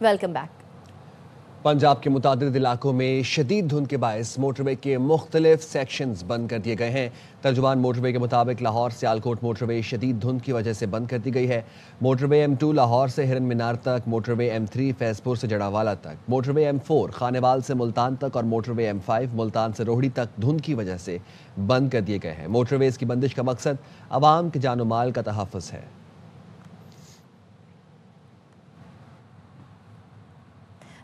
Welcome back. Punjab के मुतादिद इलाकों में शदीद धुंध के बायस मोटरवे के मुख्तलिफ सेक्शंस बंद कर दिए गए हैं। तर्जुमान मोटरवे के मुताबिक लाहौर सियालकोट मोटरवे शदीद धुंध की वजह से बंद कर दी गई है। मोटरवे M2 लाहौर से हिरन मीनार तक, मोटरवे M3 फैजपुर से जड़ावाला तक, मोटरवे M4 खानेवाल से मुल्तान तक और मोटरवे M5 मुल्तान से रोहड़ी तक धुंध की वजह से बंद कर दिए गए हैं। मोटरवेज की बंदिश का मकसद आवाम के जानो माल का तहफ़्फ़ुज़ है।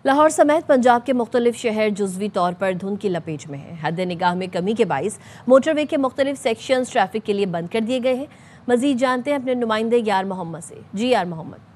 लाहौर समेत पंजाब के मुख्तलिफ शहर जुज़वी तौर पर धुंध की लपेट में है। हद निगाह में कमी के बाइस मोटरवे के मुख्तलिफ सेक्शंस ट्रैफिक के लिए बंद कर दिए गए हैं। मजीद जानते हैं अपने नुमाइंदे यार मोहम्मद से। जी यार मोहम्मद।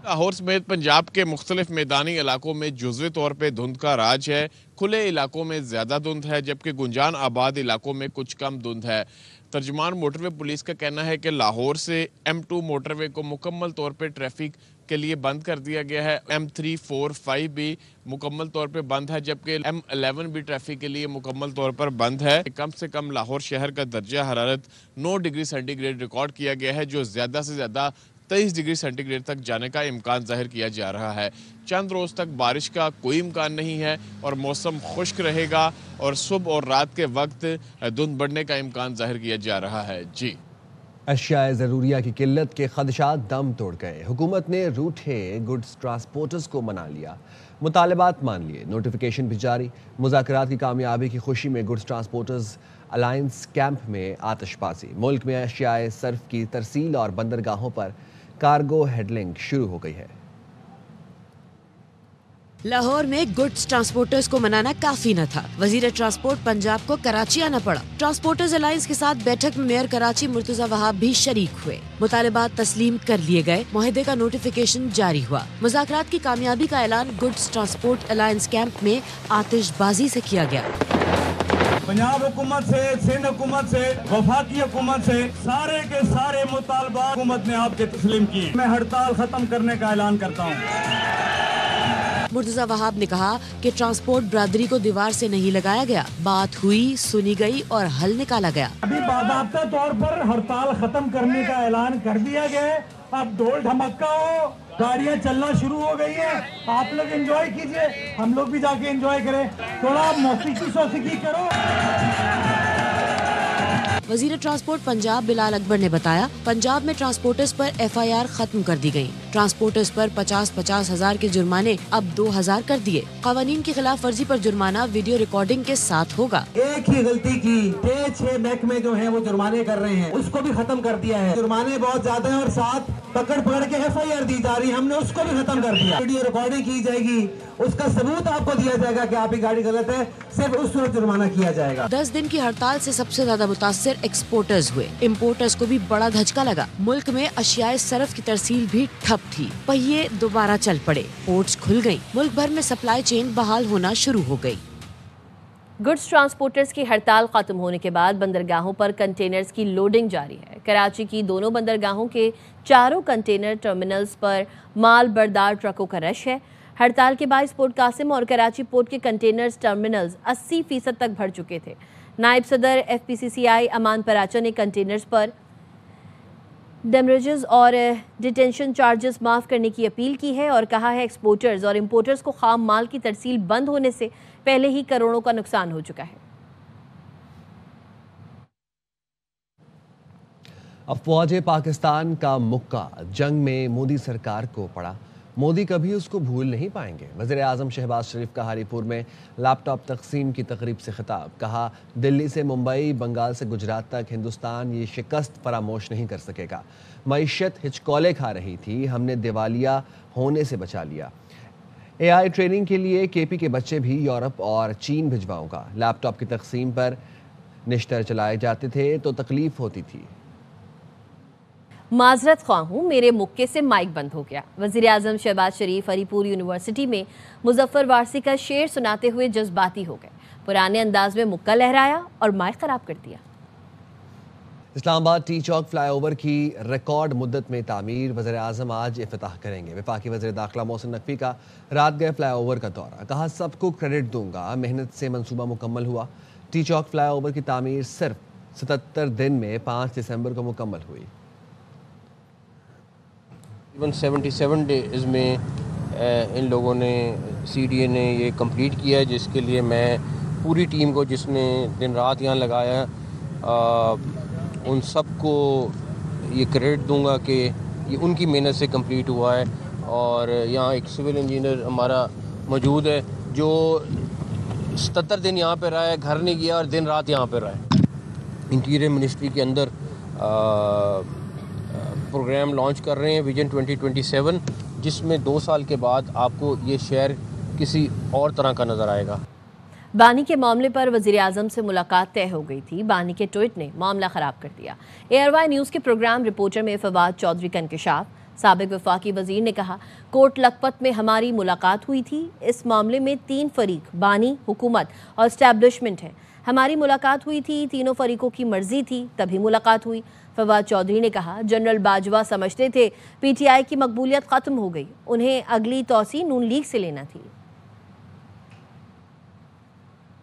लाहौर समेत पंजाब के मुख्तलिफ मैदानी इलाकों में जुज़वी तौर पर धुंध का राज है। खुले इलाकों में ज़्यादा धुंध है जबकि गुंजान आबाद इलाकों में कुछ कम धुंध है। तर्जुमान मोटरवे पुलिस का कहना है कि लाहौर से M2 मोटरवे को मुकम्मल तौर पर ट्रैफिक के लिए बंद कर दिया गया है। M3, 4, 5 भी मुकम्मल तौर पे बंद है जबकि M11 भी ट्रैफिक के लिए मुकम्मल तौर पर बंद है। कम से कम लाहौर शहर का दर्जा हरारत 9 डिग्री सेंटीग्रेड रिकॉर्ड किया गया है जो ज़्यादा से ज़्यादा 23 डिग्री सेंटीग्रेड तक जाने का इम्कान जाहिर किया जा रहा है। चंद रोज़ तक बारिश का कोई इम्कान नहीं है और मौसम खुश्क रहेगा और सुबह और रात के वक्त धुंध बढ़ने का इम्कान जाहिर किया जा रहा है। जी, अशियाए ज़रूरिया की किल्लत के खदशात दम तोड़ गए। हुकूमत ने रूठे गुड्स ट्रांसपोर्टर्स को मना लिया, मुतालबात मान लिए, नोटिफिकेशन भी जारी। मुज़ाकरात की कामयाबी की खुशी में गुड्स ट्रांसपोर्टर्स अलायंस कैंप में आतिशबाजी। मुल्क में अशियाए सर्फ की तरसील और बंदरगाहों पर कार्गो हैंडलिंग शुरू हो गई है। लाहौर में गुड्स ट्रांसपोर्टर्स को मनाना काफी न था। वजीर ट्रांसपोर्ट पंजाब को कराची आना पड़ा। ट्रांसपोर्टर्स अलायंस के साथ बैठक में मेयर कराची मुर्तजा वहाब भी शरीक हुए। मुतालबात तस्लीम कर लिए गए। मुआहदे का नोटिफिकेशन जारी हुआ। मुज़ाकरात की कामयाबी का ऐलान गुड्स ट्रांसपोर्ट अलायंस कैंप में आतिशबाजी से किया गया। पंजाब हुकूमत से, सिंध हुकूमत से, वफाकी हुकूमत से सारे के सारे मुतालबा हुकूमत ने आपके तस्लीम किए। मैं हड़ताल खत्म करने का ऐलान करता हूँ। मुर्तजा वहाब ने कहा कि ट्रांसपोर्ट बरादरी को दीवार से नहीं लगाया गया। बात हुई, सुनी गई और हल निकाला गया। अभी बाकायदा तौर पर हड़ताल खत्म करने का ऐलान कर दिया गया है। अब ढोल ढमक्का हो, गाड़ियाँ चलना शुरू हो गई है। आप लोग एंजॉय कीजिए, हम लोग भी जाके एंजॉय करें। थोड़ा मौसीकी करो। वजीर ट्रांसपोर्ट पंजाब बिलाल अकबर ने बताया, पंजाब में ट्रांसपोर्टर्स पर FIR खत्म कर दी गई। ट्रांसपोर्टर्स पर 50-50 हजार के जुर्माने अब 2000 कर दिए। कवानीन की खिलाफ वर्जी पर जुर्माना वीडियो रिकॉर्डिंग के साथ होगा। एक ही गलती की 6 महकमे जो हैं वो जुर्माने कर रहे हैं, उसको भी खत्म कर दिया है। जुर्माने बहुत ज्यादा हैं और साथ पकड़ के FIR दी जा रही है, हमने उसको भी खत्म कर दिया। वीडियो रिकॉर्डिंग की जाएगी, उसका सबूत आपको दिया जाएगा कि आपकी गाड़ी गलत है, सिर्फ उस सूरत जुर्माना किया जाएगा। 10 दिन की हड़ताल से सबसे ज्यादा मुतासिर एक्सपोर्टर्स हुए। इम्पोर्टर्स को भी बड़ा धचका लगा। मुल्क में अशियाए सरफ की तरसील भी ठप थी। पहिए दोबारा चल पड़े, पोर्ट्स खुल गयी। मुल्क भर में सप्लाई चेन बहाल होना शुरू हो गयी। गुड्स ट्रांसपोर्टर्स की हड़ताल खत्म होने के बाद बंदरगाहों पर कंटेनर्स की लोडिंग जारी है। कराची की दोनों बंदरगाहों के 4 कंटेनर टर्मिनल्स पर माल बरदार ट्रकों का रश है। हड़ताल के बाद पोर्ट कासिम और कराची पोर्ट के कंटेनर्स टर्मिनल्स 80% तक भर चुके थे। नायब सदर FPCCI अमान पराचा ने कंटेनर्स पर डेमरेजेस और डिटेंशन चार्जेस माफ़ करने की अपील की है और कहा है एक्सपोर्टर्स और इंपोर्टर्स को खाम माल की तरसील बंद होने से पहले ही करोड़ों का नुकसान हो चुका है। अफवाज पाकिस्तान का मुक्का जंग में मोदी सरकार को पड़ा। मोदी कभी उसको भूल नहीं पाएंगे। वज़ीर आज़म शहबाज शरीफ का हरीपुर में लैपटॉप तकसीम की तकरीब से खिताब। कहा, दिल्ली से मुंबई, बंगाल से गुजरात तक हिंदुस्तान ये शिकस्त फरामोश नहीं कर सकेगा। मईशत हिचकोले खा रही थी, हमने दिवालिया होने से बचा लिया। AI ट्रेनिंग के लिए KP के बच्चे भी यूरोप और चीन भिजवाऊंगा। लैपटॉप की तकसीम पर निश्तर चलाए जाते थे तो तकलीफ होती थी। माजरत ख्वाह हूँ, मेरे मुक्के से माइक बंद हो गया। वज़ीर आज़म शहबाज शरीफ हरीपुर यूनिवर्सिटी में मुजफ्फर वारसी का शेर सुनाते हुए जज्बाती हो गए। पुराने अंदाज में मुक्का लहराया और माइक खराब कर दिया। इस्लामाबाद टी चौक फ्लाईओवर की रिकॉर्ड मुद्दत में तामीर वज़ीर आज़म आज इफ्तिताह करेंगे। वफाकी वज़ीर दाखिला मोहसिन नकवी का रात गए फ्लाईओवर का दौरा। कहा, सबको क्रेडिट दूंगा, मेहनत से मंसूबा मुकम्मल हुआ। टी चौक फ्लाईओवर की तामीर सिर्फ 77 दिन में 5 दिसंबर को मुकम्मल हुई। 77 डेज में इन लोगों ने CDA ने ये कंप्लीट किया है, जिसके लिए मैं पूरी टीम को जिसने दिन रात यहाँ लगाया उन सब को ये क्रेडिट दूंगा कि ये उनकी मेहनत से कंप्लीट हुआ है। और यहाँ एक सिविल इंजीनियर हमारा मौजूद है जो 77 दिन यहाँ पे रहा है, घर नहीं गया और दिन रात यहाँ पे रहा है। इंटीरियर मिनिस्ट्री के अंदर प्रोग्राम लॉन्च कर रहे हैं विजन 2027, जिसमें 2 साल के बाद आपको ये शहर किसी और तरह का नज़र आएगा। बानी के मामले पर वज़ीर-ए-आज़म से मुलाकात तय हो गई थी। बानी के ट्वीट ने मामला ख़राब कर दिया। ARY न्यूज़ के प्रोग्राम रिपोर्टर में फवाद चौधरी का इंकशाफ। साबिक वफाकी वज़ीर ने कहा, कोट लखपत में हमारी मुलाकात हुई थी। इस मामले में 3 फरीक बानी, हुकूमत और इस्टेब्लिशमेंट है। हमारी मुलाकात हुई थी, तीनों फरीकों की मर्जी थी, तभी मुलाकात हुई। फवाद चौधरी ने कहा, जनरल बाजवा समझते थे PTI की मकबूलियत ख़त्म हो गई, उन्हें अगली तौसी नून लीग से लेना थी।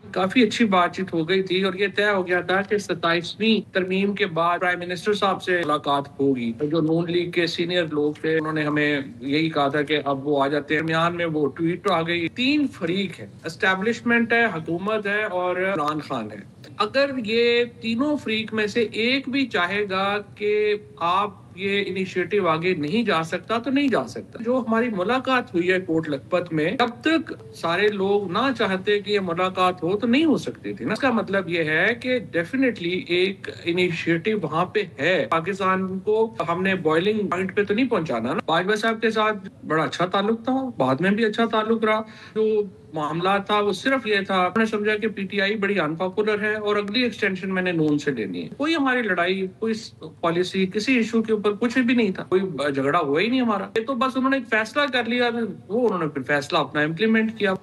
काफी अच्छी बातचीत हो गई थी और ये तय हो गया था कि 27वीं तरमीम के बाद प्राइम मिनिस्टर साहब से मुलाकात होगी। तो जो नून लीग के सीनियर लोग थे उन्होंने हमें यही कहा था कि अब वो आ जाते हैं। दरमियान में वो ट्वीट आ गई। 3 फरीक है, एस्टेब्लिशमेंट है, हुकूमत है और इमरान खान है। अगर ये तीनों फरीक में से एक भी चाहेगा कि आप ये इनिशिएटिव आगे नहीं जा सकता तो नहीं जा सकता। जो हमारी मुलाकात हुई है कोट लखपत में, तब तक सारे लोग ना चाहते कि ये मुलाकात हो तो नहीं हो सकती थी ना। इसका मतलब ये है कि डेफिनेटली एक इनिशिएटिव वहाँ पे है। पाकिस्तान को हमने बॉइलिंग पॉइंट पे तो नहीं पहुंचाना ना। बाजवा साहब के साथ बड़ा अच्छा ताल्लुक था, बाद में भी अच्छा ताल्लुक रहा। जो मामला था वो सिर्फ ये था, हमने समझा कि PTI बड़ी अनपॉपुलर है और अगली एक्सटेंशन मैंने नून से लेनी है। कोई हमारी लड़ाई, कोई पॉलिसी, किसी इशू के ऊपर कुछ भी नहीं था, कोई झगड़ा हुआ ही नहीं हमारा। ये तो बस उन्होंने एक फैसला कर लिया, वो उन्होंने फिर फैसला अपना इम्प्लीमेंट किया।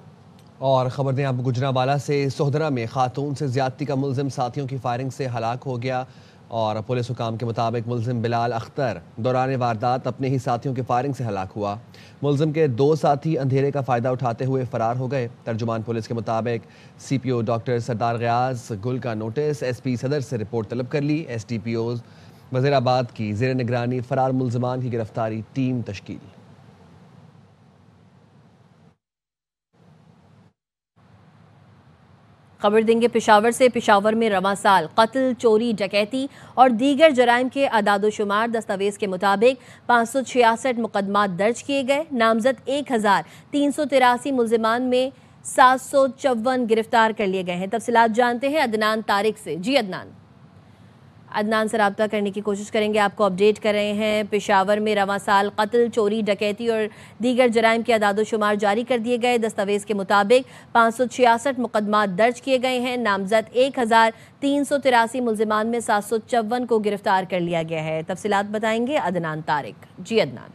और खबर दें आपको गुजरांवाला से, सोहदरा में खातून से ज्यादती का मुलजिम साथियों की फायरिंग से हलाक हो गया। और पुलिस हुकाम के मुताबिक मुलजिम बिलाल अख्तर दौरान वारदात अपने ही साथियों की फायरिंग से हलाक हुआ। मुलजिम के 2 साथी अंधेरे का फ़ायदा उठाते हुए फ़रार हो गए। तर्जुमान पुलिस के मुताबिक CPO डॉक्टर सरदार गयास गुल का नोटिस SP सदर से रिपोर्ट तलब कर ली। SDPO वज़ीराबाद की ज़ेर निगरानी फ़रार मुलजमान की गिरफ्तारी टीम तश्कील। खबर देंगे पेशावर से। पेशावर में रवां साल कत्ल, चोरी, डकैती और दीगर जराइम के अदादोशुमार दस्तावेज के मुताबिक 566 मुकदमात दर्ज किए गए। नामजद 1383 मुलजिमान में 754 गिरफ्तार कर लिए गए हैं। तफसीलात जानते हैं अदनान तारिक से। जी अदनान से रब्ता करने की कोशिश करेंगे, आपको अपडेट कर रहे हैं। पेशावर में रवां साल कत्ल, चोरी, डकैती और दीगर जराइम के अदादोशुमार जारी कर दिए गए। दस्तावेज के मुताबिक 566 मुकदमात दर्ज किए गए हैं। नामजद 1383 मुलजिमान में 754 को गिरफ्तार कर लिया गया है। तफसीलात बताएंगे अदनान तारिक। जी अदनान।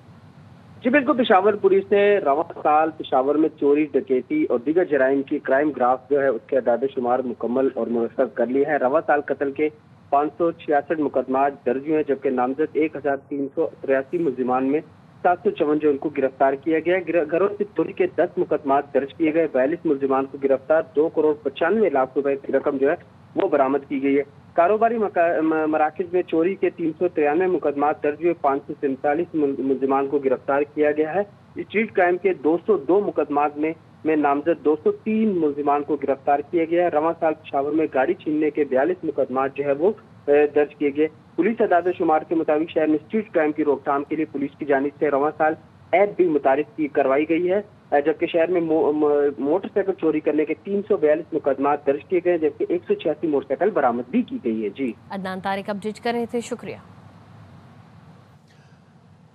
जी बिल्कुल, पेशावर पुलिस ने रवां साल पेशावर में चोरी, डकैती और दीगर जराइम की क्राइम ग्राफ जो है उसके अदाद-ए-शुमार मुकम्मल और मुनस्सब कर लिए है। रवां साल कत्ल के 566 मुकदमात दर्ज हुए हैं, जबकि नामजद 1383 मुलजिमान में 754 जो उनको गिरफ्तार किया गया। घरों से चोरी के 10 मुकदमात दर्ज किए गए। 42 मुलजिमान को गिरफ्तार, 2,95,00,000 रुपए की रकम जो है वो बरामद की गई है। कारोबारी मराकज में चोरी के 393 मुकदमात दर्ज हुए। 547 मुलजिमान को गिरफ्तार किया गया है। स्ट्रीट क्राइम के 202 मुकदमात में नामजद 203 मुलजिमान को गिरफ्तार किया गया है। रवां साल पेशावर में गाड़ी छीनने के 42 मुकदमात जो है वो दर्ज किए गए। पुलिस अदाद-ए-शुमार के मुताबिक शहर में स्ट्रीट क्राइम की रोकथाम के लिए पुलिस की जानिब से रवां साल ऐप भी मुतारिफ करवाई गई है, जबकि शहर में मोटरसाइकिल चोरी करने के 342 मुकदमात दर्ज किए गए, जबकि 186 मोटरसाइकिल बरामद भी की गई है। जी अदनान तारिक अपडेट कर रहे थे, शुक्रिया।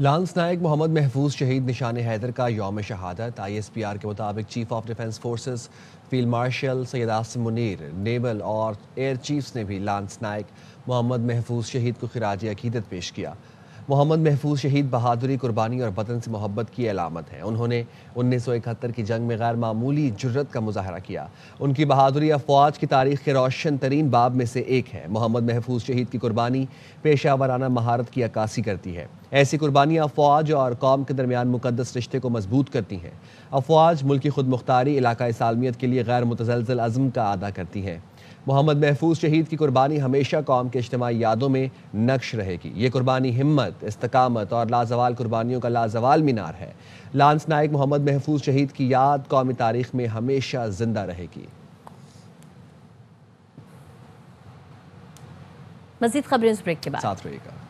लांस नायक मोहम्मद महफूज शहीद निशान हैदर का यौम शहादत। ISPR के मुताबिक chief of defence forces field marshal Syed Asim Munir, naval और एयर चीफ्स ने भी लांस नायक मोहम्मद महफूज शहीद को खिराज अकीदत पेश किया। मोहम्मद महफूज शहीद बहादुरी, कुर्बानी और वतन से मोहब्बत की अलामत है। उन्होंने 1971 की जंग में गैर मामूली जुर्रत का मुजाहरा किया। उनकी बहादुरी अफवाज की तारीख के रोशन तरीन बाब में से एक है। मोहम्मद महफूज शहीद की कुर्बानी पेशावराना महारत की अक्कासी करती है। ऐसी कुर्बानियाँ अफवाज और कौम के दरमियान मुकद्दस रिश्ते को मजबूत करती हैं। अफवाज मुल्क की खुद मुख्तारी, इलाका सालमियत के लिए गैर मुतज़लज़ल अज़्म का अदा करती हैं। मोहम्मद महफूज शहीद की कुर्बानी हमेशा कौम के इज्तिमाई यादों में नक्श रहेगी। ये कुर्बानी हिम्मत, इस्तकामत और लाजवाल कुर्बानियों का लाजवाल मीनार है। लांस नायक मोहम्मद महफूज शहीद की याद कौमी तारीख में हमेशा जिंदा रहेगी। मज़ीद खबरें इस ब्रेक के बाद साथ रहेगा।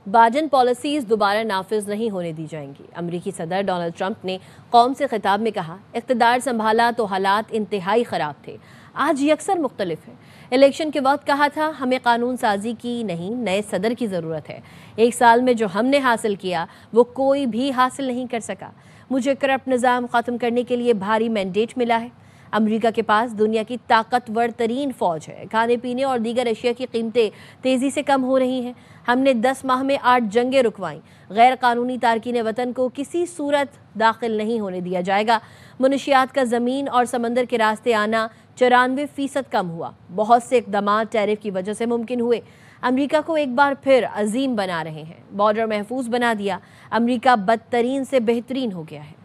बाइडेन पॉलिसीज दोबारा नाफिज नहीं होने दी जाएंगी। अमरीकी सदर डोनाल्ड ट्रंप ने कौम से खिताब में कहा, इक़्तिदार संभाला तो हालात इंतहाई ख़राब थे, आज यकसर मुख्तलिफ है। इलेक्शन के वक्त कहा था हमें कानून साजी की नहीं, नए सदर की ज़रूरत है। एक साल में जो हमने हासिल किया वो कोई भी हासिल नहीं कर सका। मुझे करप्ट निज़ाम ख़त्म करने के लिए भारी मैंडेट मिला है। अमेरिका के पास दुनिया की ताकतवर तरीन फ़ौज है। खाने पीने और दीगर अशिया की कीमतें तेज़ी से कम हो रही हैं। हमने 10 माह में 8 जंगें रुकवाईं। गैर कानूनी तारकीन वतन को किसी सूरत दाखिल नहीं होने दिया जाएगा। मुनशियात का ज़मीन और समंदर के रास्ते आना 94% कम हुआ। बहुत से इक़दाम टैरिफ की वजह से मुमकिन हुए। अमेरिका को एक बार फिर अजीम बना रहे हैं। बॉर्डर महफूज बना दिया। अमेरिका बदतरीन से बेहतरीन हो गया है।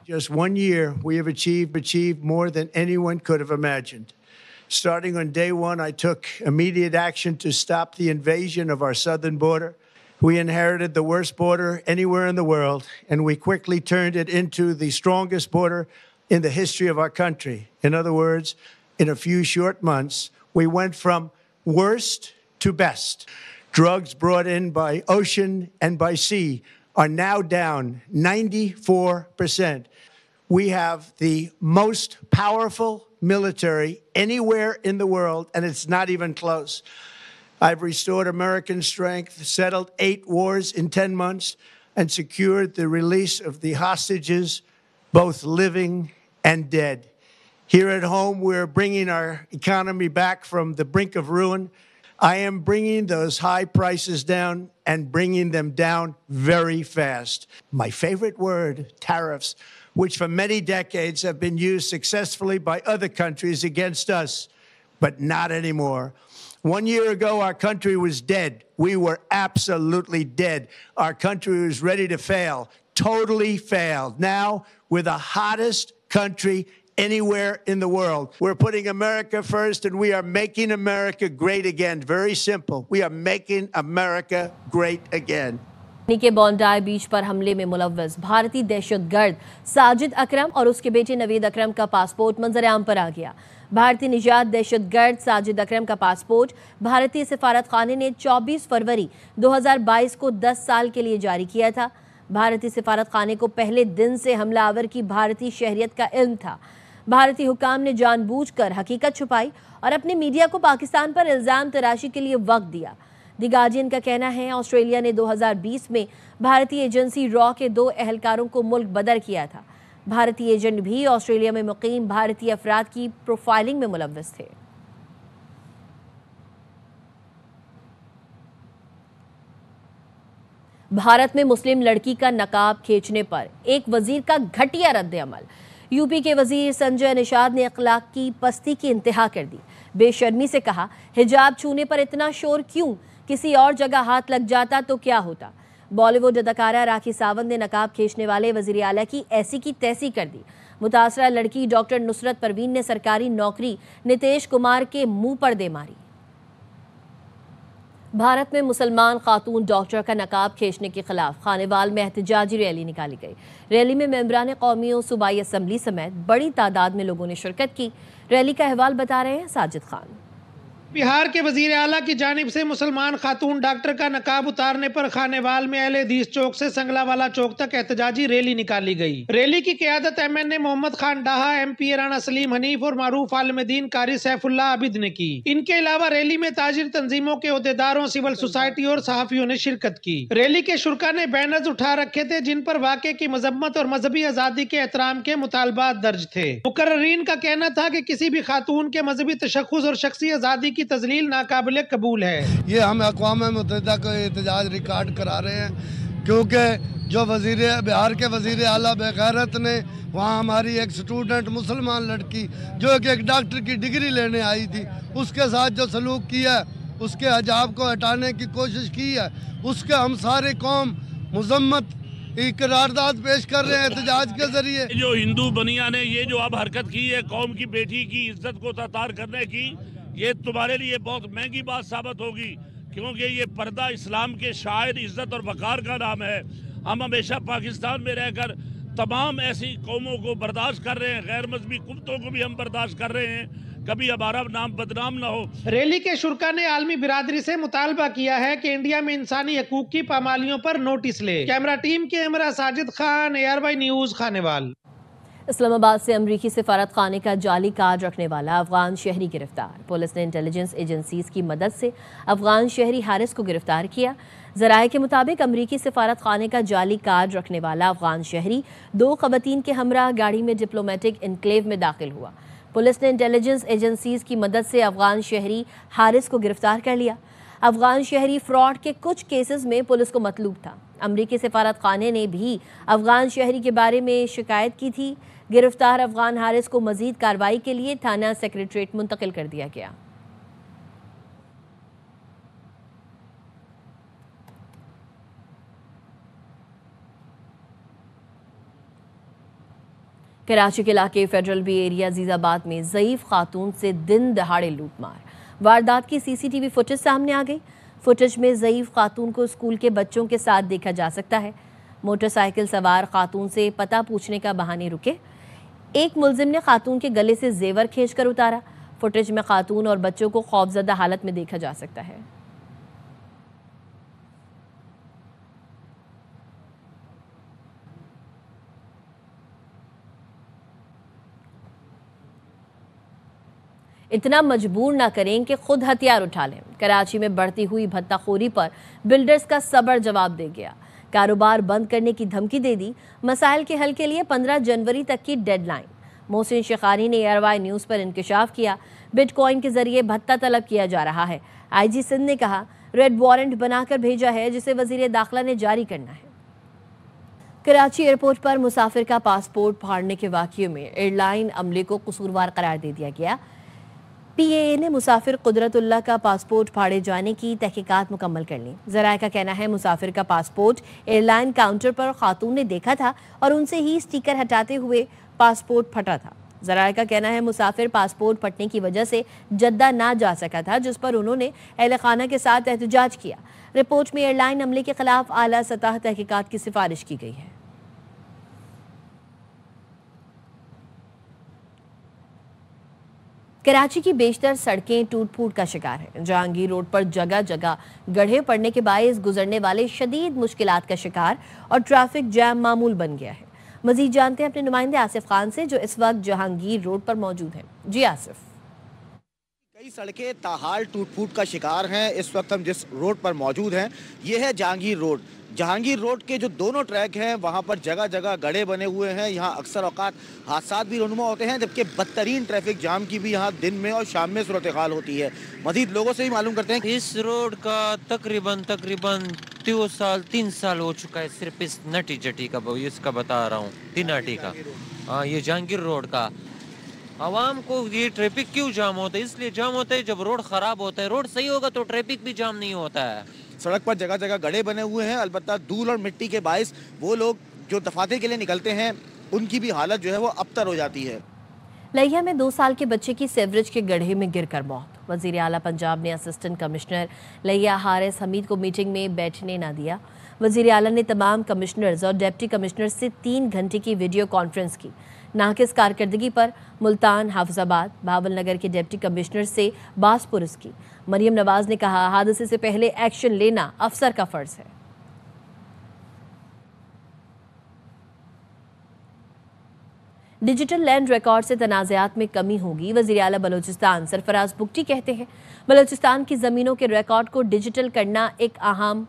Just 1 year, we have achieved more than anyone could have imagined. Starting on day one, I took immediate action to stop the invasion of our southern border. We inherited the worst border anywhere in the world, and we quickly turned it into the strongest border in the history of our country. In other words, in a few short months, we went from worst to best. Drugs brought in by ocean and by sea are now down 94%. We have the most powerful military anywhere in the world, and it's not even close. I've restored American strength, settled 8 wars in 10 months, and secured the release of the hostages, both living and dead. Here at home, we're bringing our economy back from the brink of ruin. I am bringing those high prices down and bringing them down very fast. My favorite word, tariffs, which for many decades have been used successfully by other countries against us, but not anymore. 1 year ago, our country was dead. We were absolutely dead. Our country was ready to fail, totally failed. Now, we're the hottest country anywhere in the world. We're putting America first, and we are making America great again. Very simple. We are making America great again. के बॉन्डाई बीच पर हमले में मुलव्वस भारतीय दहशतगर्द साजिद अकरम और उसके बेटे नवीद अकरम का passport मंजर-ए-आम पर आ गया। भारतीय निजात दहशतगर्द साजिद अकरम का पासपोर्ट भारतीय सिफारत खाने ने 24 फरवरी 2022 को 10 साल के लिए जारी किया था। भारतीय सिफारत खाने को पहले दिन से हमलावर की भारतीय शहरियत का इल्म था। भारतीय हुकाम ने जानबूझकर हकीकत छुपाई और अपने मीडिया को पाकिस्तान पर इल्ज़ाम तराशी के लिए वक्त दिया। द गार्डियन का कहना है ऑस्ट्रेलिया ने 2020 में भारतीय एजेंसी रॉ के 2 एहलकारों को मुल्क बदर किया था। भारतीय एजेंट भी ऑस्ट्रेलिया में मुकीम भारतीय अफराद की प्रोफाइलिंग में मुलव्वस थे। भारत में मुस्लिम लड़की का नकाब खींचने पर एक वजीर का घटिया रद्द-ए-अमल। यूपी के वजीर संजय निषाद ने अखलाक की पस्ती की इंतहा कर दी। बेशर्मी से कहा, हिजाब छूने पर इतना शोर क्यों? किसी और जगह हाथ लग जाता तो क्या होता? बॉलीवुड अदाकारा राखी सावंत ने नकाब खींचने वाले वजीर आला की ऐसी की तैसी कर दी। मुतासरा लड़की डॉक्टर नुसरत परवीन ने सरकारी नौकरी नीतीश कुमार के मुंह पर दे मारी। भारत में मुसलमान खातून डॉक्टर का नकाब खींचने के खिलाफ खानेवाल में एहतजाजी रैली निकाली गई। रैली में मेंबरान कौमी और सूबाई असम्बली समेत बड़ी तादाद में लोगों ने शिरकत की। रैली का अहवाल बता रहे हैं साजिद खान। बिहार के वजीर आला की जानिब से मुसलमान खातून डॉक्टर का नकाब उतारने पर खानेवाल में अहले हदीस चौक से संगलावाला चौक तक एहतजाजी रैली निकाली गई। रैली की क़यादत MNA मोहम्मद खान डाहा, MP राना सलीम हनीफ और मारूफ आलमदीन कारी सैफुल्लाह आबिद ने की। इनके अलावा रैली में ताजिर तंजीमों के ओहदेदारों, सिविल सोसाइटी और सहाफियों ने शिरकत की। रैली के शुरका ने बैनर्स उठा रखे थे जिन पर वाक़े की मजम्मत और मजहबी आज़ादी के एहतराम के मुतालबात दर्ज थे। मुकर्ररीन का कहना था कि किसी भी खातून के मजहबी तशख्खुस और शख्सी आज़ादी की तजलील नाकाबिले कबूल है। ये हम अक़वाम मुत्तहिदा को एहतजाज रिकॉर्ड करा रहे हैं क्योंकि जो बिहार के वजीर आला बेगैरत ने वहाँ हमारी एक स्टूडेंट मुसलमान लड़की जो एक डॉक्टर की डिग्री लेने आई थी उसके साथ जो सलूक किया, उसके हिजाब को हटाने की कोशिश की है, उसके हम सारे कौम मजम्मत करारदाद पेश कर रहे हैं एहतजाज के जरिए। जो हिंदू बनिया ने ये जो अब हरकत की है कौम की बेटी की इज्जत को तार करने की, ये तुम्हारे लिए बहुत महंगी बात साबित होगी, क्योंकि ये पर्दा इस्लाम के शायर इज्जत और वकार का नाम है। हम हमेशा पाकिस्तान में रहकर तमाम ऐसी कौमों को बर्दाश्त कर रहे हैं, गैर मजहबी कुत्तों को भी हम बर्दाश्त कर रहे हैं, कभी हमारा नाम बदनाम ना हो। रैली के शुरा ने आलमी बिरादरी से मुतालबा किया है कि इंडिया में इंसानी हकूक की पामालियों पर नोटिस ले। कैमरा टीम के हमरा साजिद खान, ARY न्यूज, खानेवाल। इस्लामाबाद से अमरीकी सिफारत खाने का जाली कार्ड रखने वाला अफगान शहरी गिरफ्तार। पुलिस ने इंटेलिजेंस एजेंसीज की मदद से अफगान शहरी हारिस को गिरफ्तार किया। जराये के मुताबिक अमरीकी सिफारत खाने का जाली कार्ड रखने वाला अफगान शहरी 2 खवातीन के हमरा गाड़ी में डिप्लोमेटिक इनक्लेव में दाखिल हुआ। पुलिस ने इंटेलिजेंस एजेंसीज की मदद से अफगान शहरी हारिस को गिरफ्तार कर लिया। अफगान शहरी फ्रॉड के कुछ केसेस में पुलिस को मतलूब था। अमरीकी सिफारत खाने ने भी अफगान शहरी के बारे में शिकायत की थी। गिरफ्तार अफगान हारिस को मजीद कार्रवाई के लिए थाना सेक्रेटरीट मुंतकिल कर दिया गया। कराची के इलाके फेडरल बी एरिया जीजाबाद में ज़ईफ खातून से दिन दहाड़े लूटमार। वारदात की CCTV फुटेज सामने आ गई। फुटेज में ज़ईफ खातून को स्कूल के बच्चों के साथ देखा जा सकता है। मोटरसाइकिल सवार खातून से पता पूछने का बहाने रुके। एक मुलजिम ने खातून के गले से जेवर खींचकर उतारा। फुटेज में खातून और बच्चों को खौफजदा हालत में देखा जा सकता है। इतना मजबूर ना करें कि खुद हथियार उठा लें। कराची में बढ़ती हुई भत्ताखोरी पर बिल्डर्स का सब्र जवाब दे गया। कारोबार बंद करने की धमकी दे दी। मसाइल के हल के लिए 15 जनवरी तक की डेडलाइन। मोहसिन शिखारी ने ARY न्यूज़ पर इंकशाफ किया। बिटकॉइन के जरिए भत्ता तलब किया जा रहा है। IG सिंध ने कहा रेड वारंट बनाकर भेजा है, जिसे वजीर दाखिला ने जारी करना है। कराची एयरपोर्ट पर मुसाफिर का पासपोर्ट फाड़ने के वाक़ये में एयरलाइन अमले को कसूरवार करार दे दिया गया। PAA ने मुसाफिर कुदरतुल्लाह का पासपोर्ट फाड़े जाने की तहकीकात मुकम्मल कर ली। ज़राए का कहना है मुसाफिर का पासपोर्ट एयरलाइन काउंटर पर खातून ने देखा था और उनसे ही स्टिकर हटाते हुए पासपोर्ट फटा था। ज़राए का कहना है मुसाफिर पासपोर्ट फटने की वजह से जद्दा ना जा सका था, जिस पर उन्होंने अहल खाना के साथ एहतजाज किया। रिपोर्ट में एयरलाइन अमले के खिलाफ आला सतह तहकीकात की सिफारिश की गई है। कराची की बेशतर सड़कें टूट फूट का शिकार हैं। जहांगीर रोड पर जगह जगह गड्ढे पड़ने के बायस गुजरने वाले शदीद मुश्किलात का शिकार और ट्रैफिक जैम मामूल बन गया है। मजीद जानते हैं अपने नुमाइंदे आसिफ खान से, जो इस वक्त जहांगीर रोड पर मौजूद हैं। जी आसिफ। कई सड़कें ताहाल टूट फूट का शिकार हैं। इस वक्त हम जिस रोड पर मौजूद हैं ये है जहांगीर रोड। जहांगीर रोड के जो दोनों ट्रैक हैं वहाँ पर जगह जगह गड्ढे बने हुए हैं। यहाँ अक्सर औकात हादसात भी रूनुमा होते हैं, जबकि बदतरीन ट्रैफिक जाम की भी यहाँ दिन में और शाम में सूरत हाल होती है। मजीद लोगों से ही मालूम करते हैं। इस रोड का तकरीबन 3 साल हो चुका है, सिर्फ इस नटी जटी का इसका बता रहा हूँ, तिनाटी का। हाँ, ये जहांगीर रोड का आवाम को ये ट्रैफिक क्यों जाम होता है? इसलिए जाम होता है जब रोड खराब होता है। रोड सही होगा तो ट्रैफिक भी जाम नहीं होता है। सड़क पर जगह जगह गड्ढे बने हुए हैं। अलबत्ता धूल और मिट्टी के बायस वो लोग जो दफाते के लिए निकलते हैं उनकी भी हालत जो है वो अबतर हो जाती है। लिया में 2 साल के बच्चे की सेवरेज के गड्ढे में गिरकर मौत। वजीर आला पंजाब ने असिस्टेंट कमिश्नर लिया हारिस हमीद को मीटिंग में बैठने न दिया। वजीर आला ने तमाम कमिश्नर्स और डिप्टी कमिश्नर से 3 घंटे की वीडियो कॉन्फ्रेंस की। नाकिस कारकर्दगी पर मुल्तान, हाफिजाबाद, भावलनगर के डिप्टी कमिश्नर से बासपुरस की। मरियम नवाज ने कहा हादसे से पहले एक्शन लेना अफसर का फर्ज है। डिजिटल लैंड रिकॉर्ड से तनाज़ात में कमी होगी। वज़ीर आला बलोचिस्तान सरफराज बुगटी कहते हैं बलोचिस्तान की ज़मीनों के रिकॉर्ड को डिजिटल करना एक अहम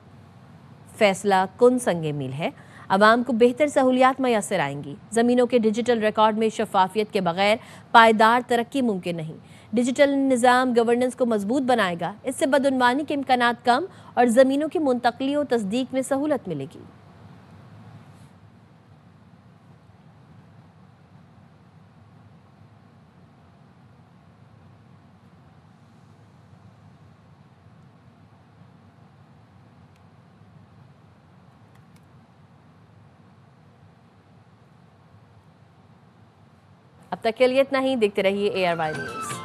फैसला कुन संगे मील है। आवाम को बेहतर सहूलियात मैसर आएंगी। ज़मीनों के डिजिटल रिकॉर्ड में शफाफियत के बगैर पायदार तरक्की मुमकिन नहीं। डिजिटल निज़ाम गवर्नेंस को मजबूत बनाएगा। इससे बदउनवानी के इम्कानात कम और ज़मीनों की मुंतकली और तस्दीक में सहूलत मिलेगी। अब तक के लिए इतना ही। देखते रहिए ARY न्यूज़।